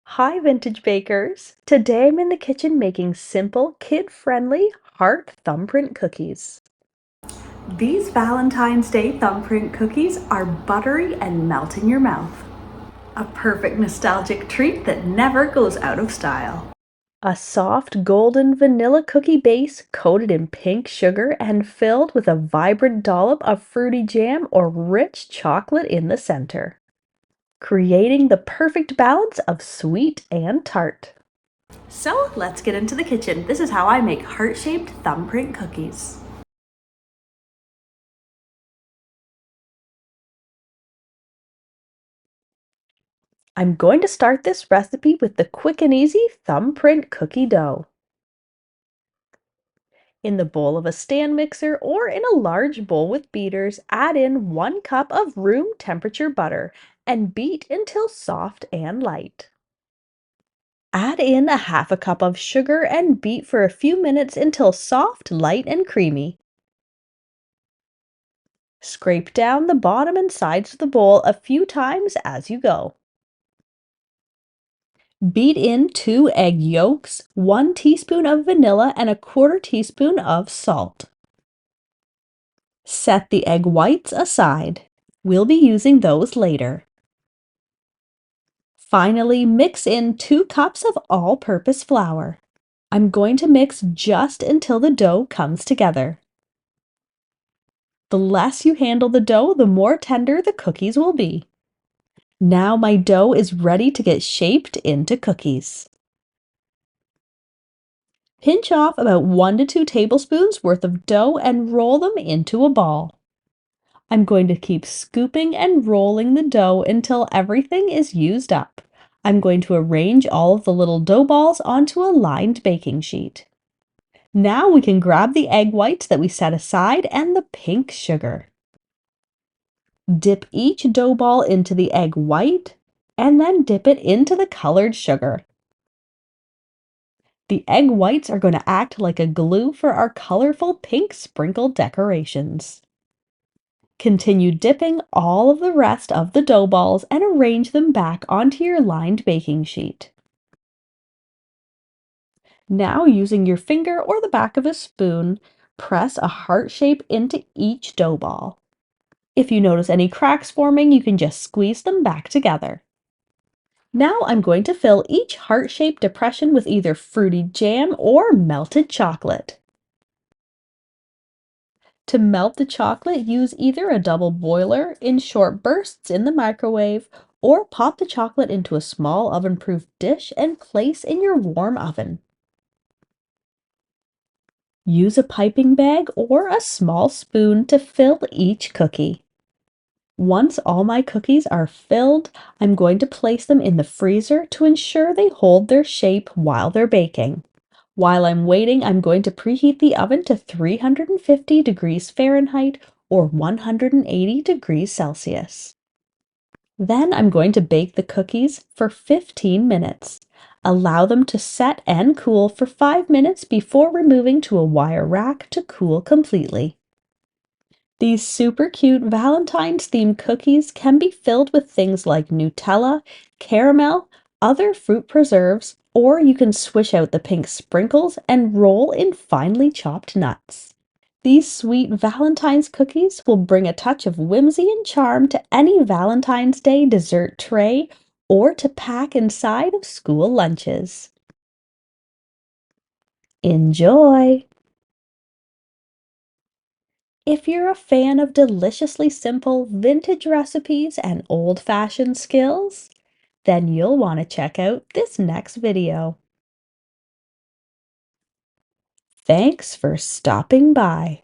Hi, vintage bakers! Today I'm in the kitchen making simple, kid-friendly heart thumbprint cookies. These Valentine's Day thumbprint cookies are buttery and melt in your mouth. A perfect nostalgic treat that never goes out of style. A soft golden vanilla cookie base coated in pink sugar and filled with a vibrant dollop of fruity jam or rich chocolate in the center, creating the perfect balance of sweet and tart. So let's get into the kitchen. This is how I make heart-shaped thumbprint cookies. I'm going to start this recipe with the quick and easy thumbprint cookie dough. In the bowl of a stand mixer or in a large bowl with beaters, add in 1 cup of room temperature butter and beat until soft and light. Add in a half a cup of sugar and beat for a few minutes until soft, light, and creamy. Scrape down the bottom and sides of the bowl a few times as you go. Beat in 2 egg yolks, 1 teaspoon of vanilla, and a 1/4 teaspoon of salt. Set the egg whites aside. We'll be using those later. Finally, mix in 2 cups of all-purpose flour. I'm going to mix just until the dough comes together. The less you handle the dough, the more tender the cookies will be. Now my dough is ready to get shaped into cookies. Pinch off about 1 to 2 tablespoons worth of dough and roll them into a ball. I'm going to keep scooping and rolling the dough until everything is used up. I'm going to arrange all of the little dough balls onto a lined baking sheet. Now we can grab the egg whites that we set aside and the pink sugar. Dip each dough ball into the egg white and then dip it into the colored sugar. The egg whites are going to act like a glue for our colorful pink sprinkle decorations. Continue dipping all of the rest of the dough balls and arrange them back onto your lined baking sheet. Now, using your finger or the back of a spoon, press a heart shape into each dough ball. If you notice any cracks forming, you can just squeeze them back together. Now I'm going to fill each heart-shaped depression with either fruity jam or melted chocolate. To melt the chocolate, use either a double boiler in short bursts in the microwave or pop the chocolate into a small oven-proof dish and place in your warm oven. Use a piping bag or a small spoon to fill each cookie. Once all my cookies are filled, I'm going to place them in the freezer to ensure they hold their shape while they're baking. While I'm waiting, I'm going to preheat the oven to 350 degrees Fahrenheit or 180 degrees Celsius. Then I'm going to bake the cookies for 15 minutes. Allow them to set and cool for 5 minutes before removing to a wire rack to cool completely. These super cute Valentine's themed cookies can be filled with things like Nutella, caramel, other fruit preserves, or you can swish out the pink sprinkles and roll in finely chopped nuts. These sweet Valentine's cookies will bring a touch of whimsy and charm to any Valentine's Day dessert tray or to pack inside of school lunches. Enjoy! If you're a fan of deliciously simple vintage recipes and old-fashioned skills, then you'll want to check out this next video. Thanks for stopping by.